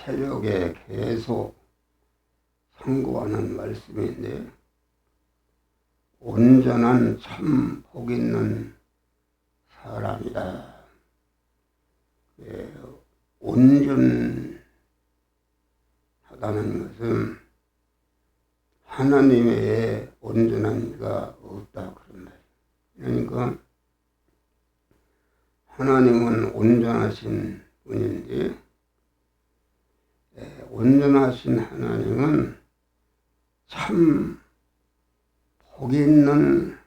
새벽에 계속 상고하는 말씀인데, 온전한 참 복 있는 사람이다. 온전하다는 것은 하나님 외에 온전한 이가 없다 그런 말이에요. 그러니까 하나님은 온전하신 분인데, 온전하신 하나님은 참 복 있는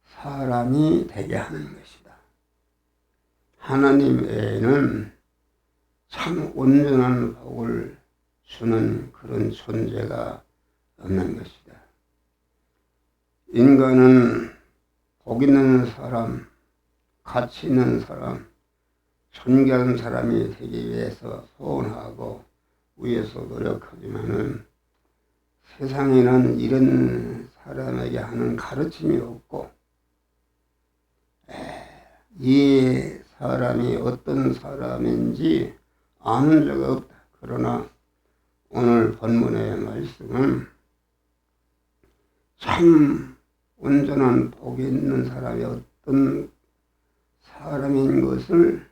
사람이 되게 하는 것이다. 하나님 외에는 참 온전한 복을 주는 그런 존재가 없는 것이다. 인간은 복 있는 사람, 가치 있는 사람, 존귀한 사람이 되기 위해서 소원하고 위해서 노력하지만은 세상에는 이런 사람에게 하는 가르침이 없고, 이 사람이 어떤 사람인지 아는 적 없다. 그러나 오늘 본문의 말씀은 참 온전한 복이 있는 사람이 어떤 사람인 것을,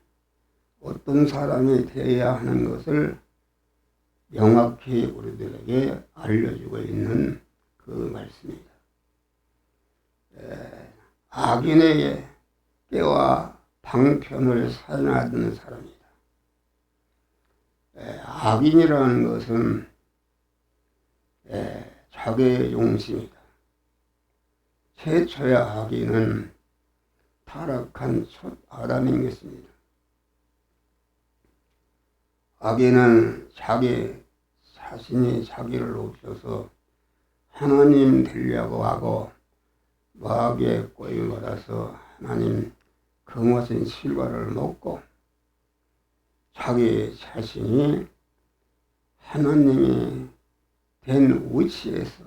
어떤 사람이 되어야 하는 것을 명확히 우리들에게 알려주고 있는 그 말씀입니다. 악인에게 깨와 방편을 사용하는 사람이다. 악인이라는 것은 자기 중심이다. 최초의 악인은 타락한 첫 아담인 것입니다. 악인은 자기 자신이 자기를 높여서 하나님 되려고 하고 마귀의 꼬임을 받아서 하나님 거머쥔 실과를 먹고 자기 자신이 하나님이 된 위치에서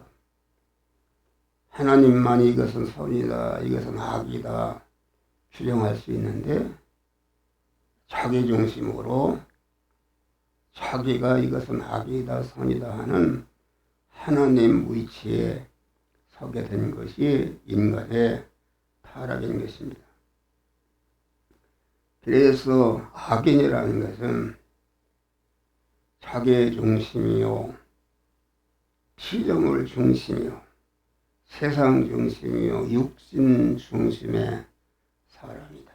하나님만이 이것은 선이다, 이것은 악이다 규정할 수 있는데, 자기 중심으로 자기가 이것은 악이다, 선이다 하는 하나님 위치에 서게 된 것이 인간의 타락인 것입니다. 그래서 악인이라는 것은 자기 중심이요, 피조물 중심이요, 세상 중심이요, 육신 중심의 사람이다.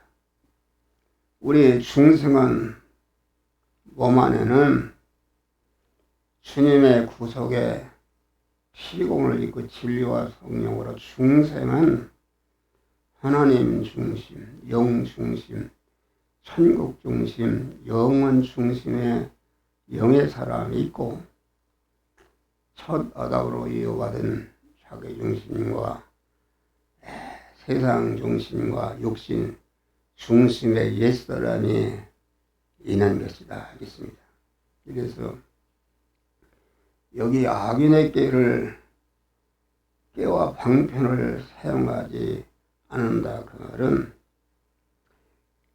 우리 중생은 몸 안에는 주님의 구속에 피공을 입고 진리와 성령으로 중생은 하나님 중심, 영 중심, 천국 중심, 영원 중심의 영의 사람이 있고, 첫 아담으로 이어받은 자기 중심과 세상 중심과 육신 중심의 옛사람이 있는 것이다 하겠습니다. 그래서 여기 악인의 깨와 방편을 사용하지 않는다 그 말은,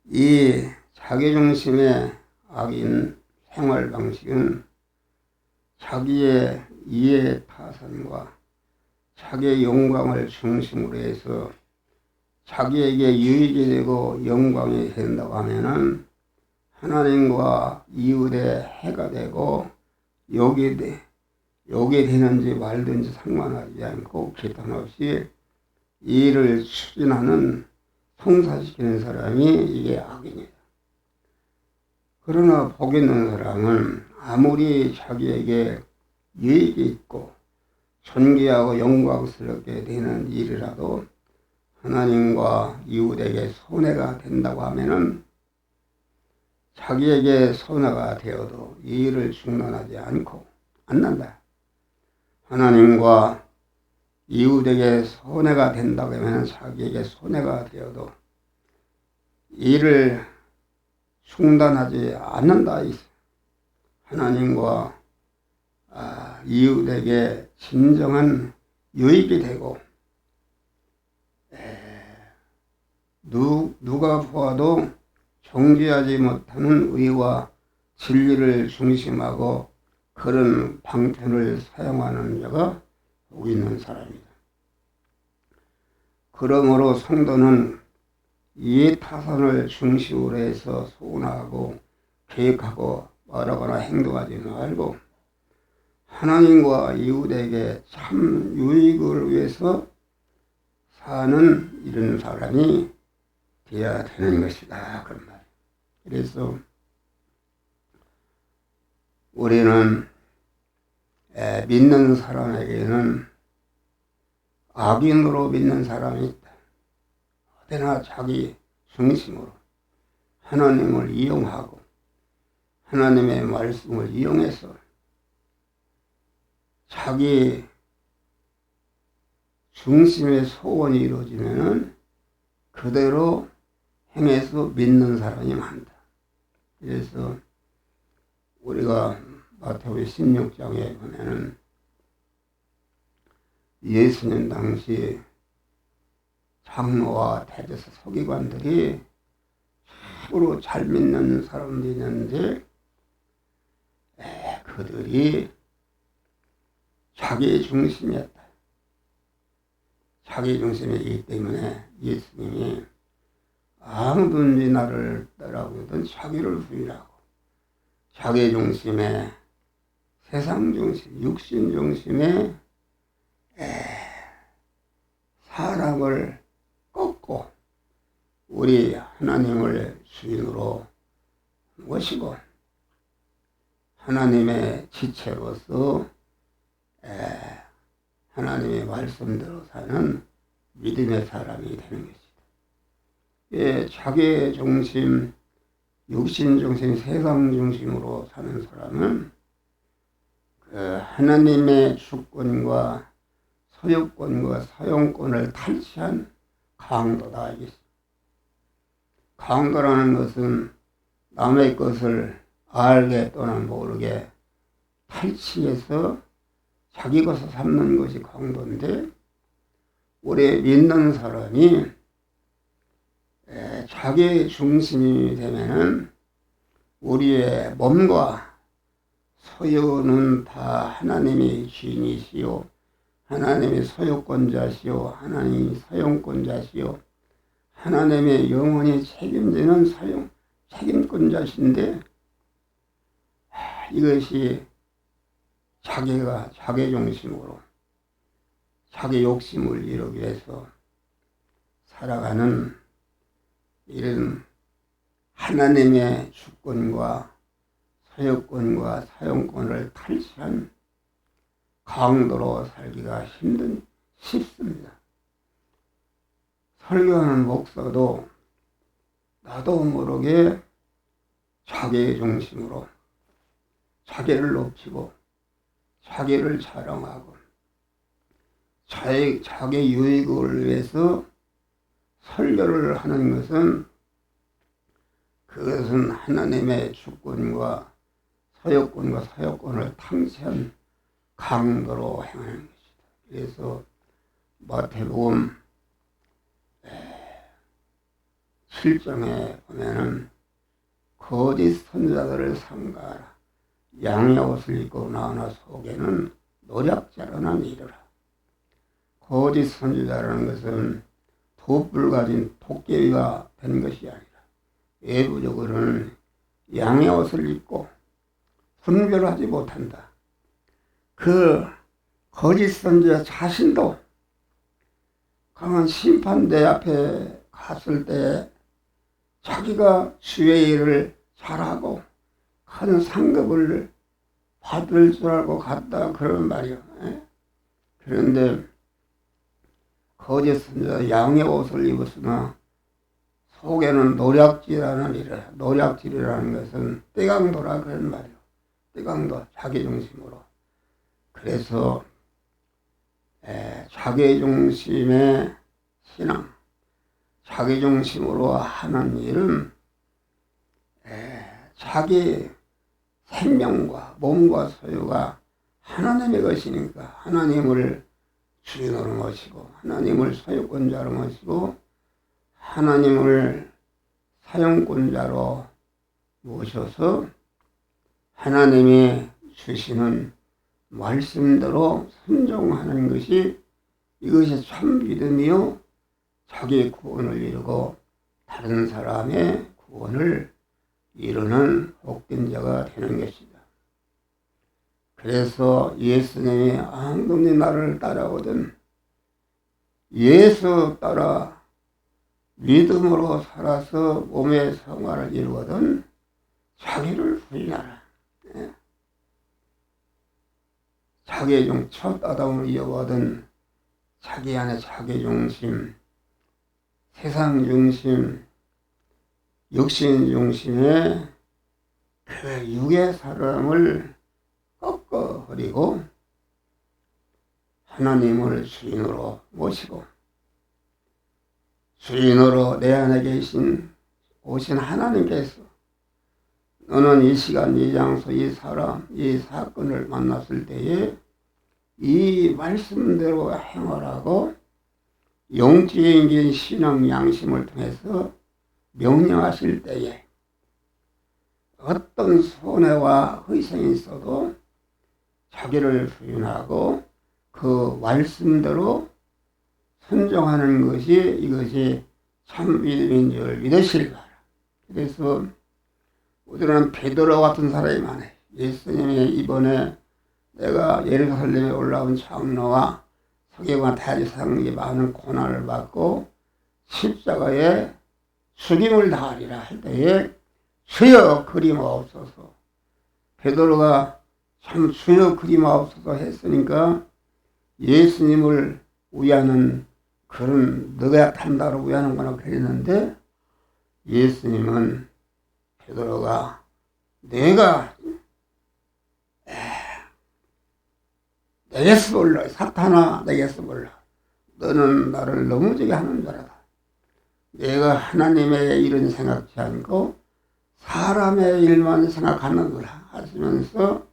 이 자기중심의 악인 생활 방식은 자기의 이해 타산과 자기의 영광을 중심으로 해서 자기에게 유익이 되고 영광이 된다고 하면은 하나님과 이웃의 해가 되고 욕이 되는지 말든지 상관하지 않고 기탄 없이 이 일을 추진하는, 성사시키는 사람이 이게 악인이다. 그러나 복 있는 사람은 아무리 자기에게 유익이 있고 존귀하고 영광스럽게 되는 일이라도 하나님과 이웃에게 손해가 된다고 하면은 자기에게 손해가 되어도 이 일을 중단하지 않는다. 하나님과 이웃에게 손해가 된다고 하면 자기에게 손해가 되어도 이를 중단하지 않는다. 하나님과 이웃에게 진정한 유익이 되고, 누가 보아도 정죄하지 못하는 의와 진리를 중심하고 그런 방편을 사용하는 자가 복이 있는 사람이다. 그러므로 성도는 이 타산을 중심으로 해서 소원하고 계획하고 말하거나 행동하지 말고 하나님과 이웃에게 참 유익을 위해서 사는 이런 사람이 되어야 되는 것이다. 그런 말이에요. 그래서 우리는 믿는 사람에게는 악인으로 믿는 사람이 있다. 어디나 자기 중심으로 하나님을 이용하고 하나님의 말씀을 이용해서 자기 중심의 소원이 이루어지면은 그대로 행해서 믿는 사람이 많다. 그래서 우리가 마태복음 16장에 보면은 예수님 당시 장로와 대제사 서기관들이 참으로 잘 믿는 사람들이 있는데 그들이 자기 중심이었다. 자기 중심이기 때문에 예수님이 아무든지 나를 따라오든 자기를 부인하고 자기 중심에 세상 중심, 육신 중심에 사람을 꺾고 우리 하나님을 주인으로 모시고 하나님의 지체로서 하나님의 말씀대로 사는 믿음의 사람이 되는 것이다. 자기 중심, 육신 중심, 세상 중심으로 사는 사람은 하나님의 주권과 소유권과 사용권을 탈취한 강도다. 강도라는 것은 남의 것을 알게 또는 모르게 탈취해서 자기 것을 삼는 것이 강도인데 우리 믿는 사람이 자기 중심이 되면은 우리의 몸과 소유는 다 하나님의 주인이시요 하나님의 소유권자시요 하나님의 사용권자시요 하나님의 영원히 책임지는 책임권자신데 이것이 자기가 자기 중심으로 자기 욕심을 이루기 위해서 살아가는 이런 하나님의 주권과 소유권과 사용권을 탈취한 강도로 살기가 쉽습니다. 설교하는 목사도 나도 모르게 자기 중심으로 자기를 높이고 자기를 자랑하고 자기 유익을 위해서 설교를 하는 것은 그것은 하나님의 주권과 소유권과 사유권을 탕치한 강도로 행하는 것이다. 그래서 마태복음 7장에 보면은 거짓 선지자들을 삼가하라. 양의 옷을 입고 나오나 속에는 노략자라나 이르라. 거짓 선지자라는 것은 돛불 가진 도깨비가 된 것이 아니라 외부적으로는 양의 옷을 입고 분별하지 못한다. 그 거짓 선지자 자신도 강한 심판대 앞에 갔을 때 자기가 주의 일을 잘하고 큰 상급을 받을 줄 알고 갔다 그런 말이요. 그런데 거짓 선지자 양의 옷을 입었으나 속에는 노략질이라는 것은 떼강도라 그런 말이요. 떼강도 자기 중심으로. 그래서 자기 중심의 신앙, 자기 중심으로 하는 일은 자기 생명과 몸과 소유가 하나님의 것이니까 하나님을 주인으로 모시고 하나님을 소유권자로 모시고 하나님을 사용권자로 모셔서 하나님이 주시는 말씀대로 순종하는 것이 이것이 참 믿음이요 자기의 구원을 이루고 다른 사람의 구원을 이루는 복된 자가 되는 것이다. 그래서 예수님이 아무리 나를 따라오든 예수 따라 믿음으로 살아서 몸의 성화를 이루거든 자기를 부인하라. 자기의 첫 아담으로 이어가던 자기 안에 자기 중심, 세상 중심, 육신 중심의 그 육의 사람을 꺾어버리고 하나님을 주인으로 모시고 주인으로 내 안에 오신 하나님께서 너는 이 시간, 이 장소, 이 사람, 이 사건을 만났을 때에 이 말씀대로 행하라고 영적인 신앙 양심을 통해서 명령하실 때에 어떤 손해와 희생이 있어도 자기를 부인하고 그 말씀대로 순종하는 것이 이것이 참 믿음인 줄 믿으시기 바라. 그래서 우리는 베드로 같은 사람이 많아요. 예수님이 이번에 내가 예루살렘에 올라온 장로와 서기관 대제사장에게 많은 고난을 받고 십자가에 죽임을 당하리라 할 때에 주여 그리마옵소서. 베드로가 참 주여 그리마옵소서 했으니까 예수님을 위하는 그런 너가 탄다로 위하는구나 그랬는데 예수님은 베드로가 내가 내게서 몰라 사탄아 내게서 몰라 너는 나를 넘어지게 하는 자라다. 내가 하나님의 일은 생각지 않고 사람의 일만 생각하는 거라 하시면서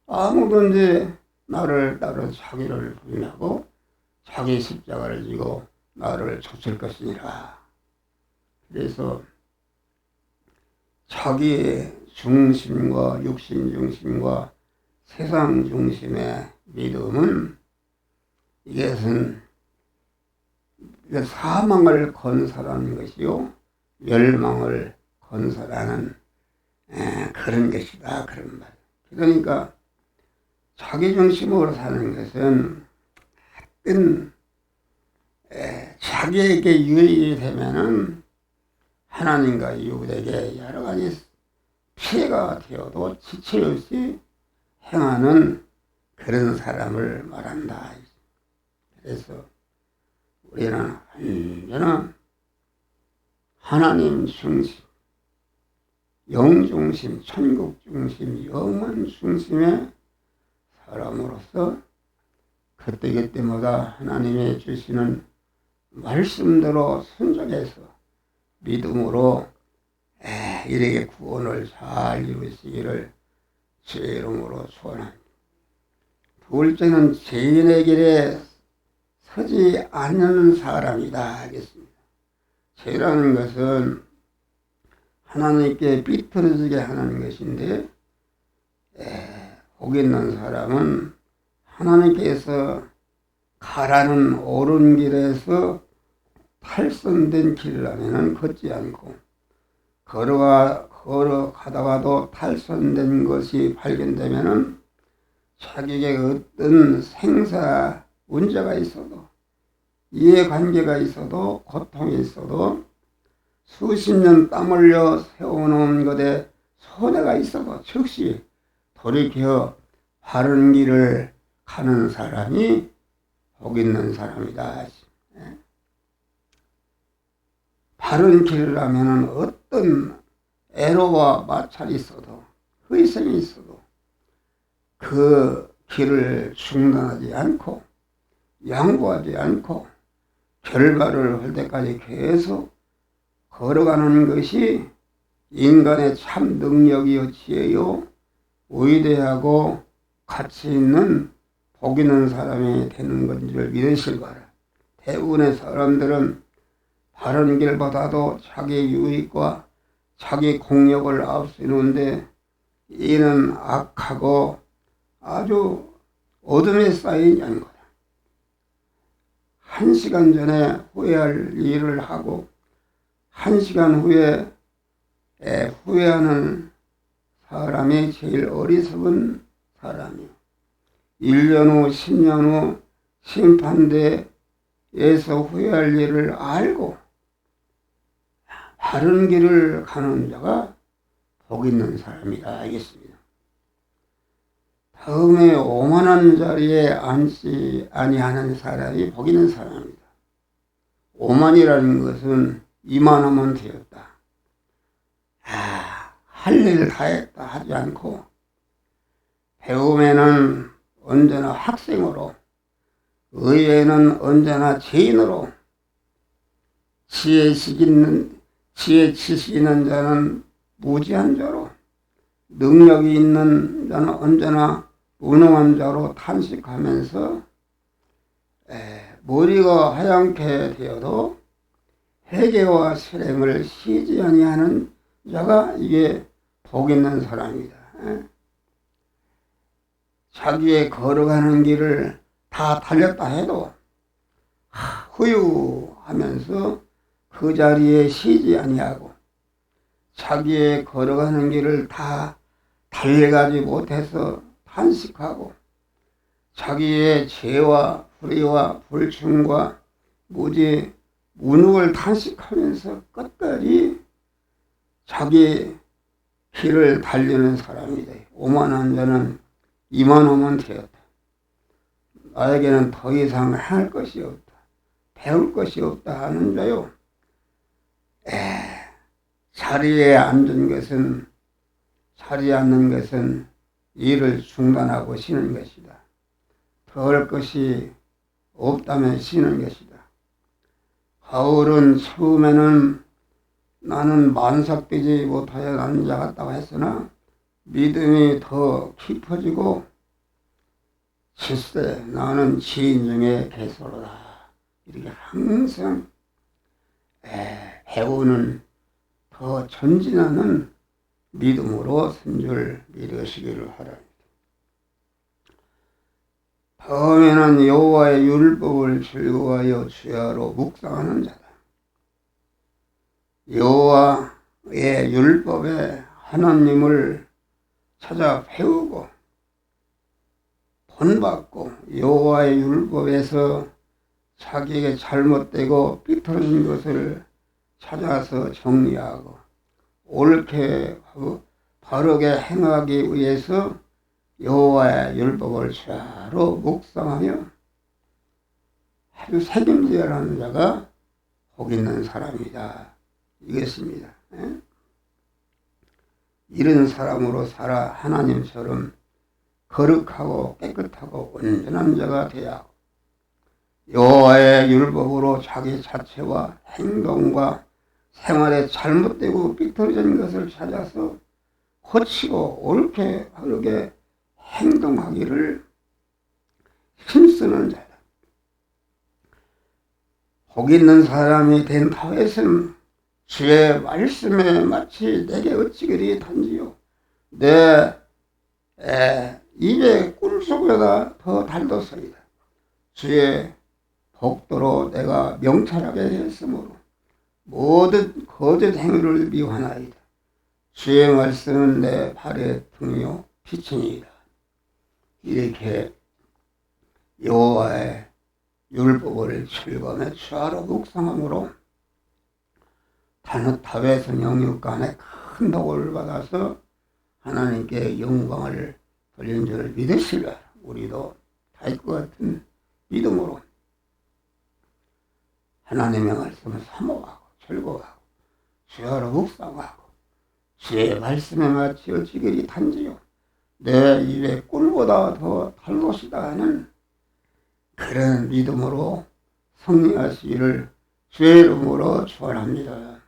아무든지 나를 따라 자기를 부인하고 자기 십자가를 지고 나를 쫓을 것이니라. 그래서 자기 중심과 육신 중심과 세상 중심의 믿음은 이것은 사망을 건설하는 것이요 멸망을 건설하는 그런 것이다 그런 말. 그러니까 자기 중심으로 사는 것은 어떤 자기에게 유익이 되면은 하나님과 이웃에게 여러 가지 피해가 되어도 지체 없이 행하는 그런 사람을 말한다. 그래서 우리는 언제나 하나님 중심, 영 중심, 천국 중심, 영원 중심의 사람으로서 그때그때마다 하나님의 주시는 말씀대로 순종해서 믿음으로 일에게 구원을 잘 이루시기를 주의 이름으로 소원합니다. 둘째는 죄인의 길에 서지 않는 사람이다 하겠습니다. 죄라는 것은 하나님께 삐뚤어지게 하는 것인데 복 있는 사람은 하나님께서 가라는 옳은 길에서 탈선된 길이라면 걷지 않고 걸어가다가도 탈선된 것이 발견되면 자기에게 어떤 생사 문제가 있어도 이해관계가 있어도 고통이 있어도 수십 년 땀 흘려 세워놓은 것에 손해가 있어도 즉시 돌이켜 바른 길을 가는 사람이 복 있는 사람이다. 바른 길을 가면은 어떤 애로와 마찰이 있어도 희생이 있어도 그 길을 중단하지 않고 양보하지 않고 결말을 할 때까지 계속 걸어가는 것이 인간의 참 능력이요 지혜요 위대하고 가치 있는 복 있는 사람이 되는 건지를 믿으실 바라. 대부분의 사람들은 바른 길보다도 자기 유익과 자기 공력을 앞세우는데 이는 악하고 아주 어둠에 쌓인 양이거다. 1시간 전에 후회할 일을 하고 1시간 후에 후회하는 사람이 제일 어리석은 사람이요. 1년 후, 10년 후 심판대에서 후회할 일을 알고 바른 길을 가는 자가 복 있는 사람이다. 알겠습니다. 다음에 오만한 자리에 앉지 아니하는 사람이 복 있는 사람입니다. 오만이라는 것은 이만하면 되었다. 할 일을 다 했다 하지 않고 배움에는 언제나 학생으로, 의에는 언제나 죄인으로, 지혜 지식 있는 자는 무지한 자로, 능력이 있는 자는 언제나 무능한 자로 탄식하면서 머리가 하얗게 되어도 회개와 실행을 쉬지 아니하는 자가 이게 복 있는 사람이다. 자기의 걸어가는 길을 다 달렸다 해도 후유하면서 그 자리에 쉬지 아니하고, 자기의 걸어가는 길을 다 달려가지 못해서 탄식하고, 자기의 죄와 불의와 불충과 무능을 탄식하면서 끝까지 자기 길을 달리는 사람이다. 오만한 자는 이만하면 되었다. 나에게는 더 이상 할 것이 없다. 배울 것이 없다 하는 자요. 자리에 앉은 것은, 자리에 앉는 것은 일을 중단하고 쉬는 것이다. 더 할 것이 없다면 쉬는 것이다. 바울은 처음에는 나는 만삭되지 못하여 나는 자 같다고 했으나 믿음이 더 깊어지고 실세 나는 지인 중에 개소로다. 이렇게 항상 배우는 더 전진하는 믿음으로 선줄 이루시기를 하라. 다음에는 여호와의 율법을 즐거워하여 주야로 묵상하는 자다. 여호와의 율법에 하나님을 찾아 배우고 본받고 여호와의 율법에서 자기에게 잘못되고 삐뚤어진 것을 찾아서 정리하고 옳게 하고 바르게 행하기 위해서 여호와의 율법을 주야로 묵상하며 아주 책임져야 하는 자가 복 있는 사람이다. 이것입니다. 이런 사람으로 살아 하나님처럼 거룩하고 깨끗하고 온전한 자가 되어야 하고, 여호와의 율법으로 자기 자체와 행동과 생활에 잘못되고 삐뚤어진 것을 찾아서 고치고 옳게 바르게 행동하기를 힘쓰는 자다. 복 있는 사람이 된 다윗은 주의 말씀에 마치 내게 어찌 그리 단지요, 내 입의 꿀속보다 더 달도소이다. 주의 복도로 내가 명철하게 했으므로 모든 거짓 행위를 미워하나이다. 주의 말씀은 내 발의 등이요 빛이니이다. 이렇게 여호와의 율법을 즐거움에 주야로 묵상함으로 다윗은 영육간에 큰 복을 받아서 하나님께 영광을 돌린 줄 믿으시라. 우리도 다윗과 같은 믿음으로 하나님의 말씀을 사모하고 즐거워하고 주야로 묵상하고 주의 말씀에 마치 어찌그리 단지요 내 입의 꿀보다 더 달것이다 하는 그런 믿음으로 승리하시기를 주의 이름으로 축원합니다.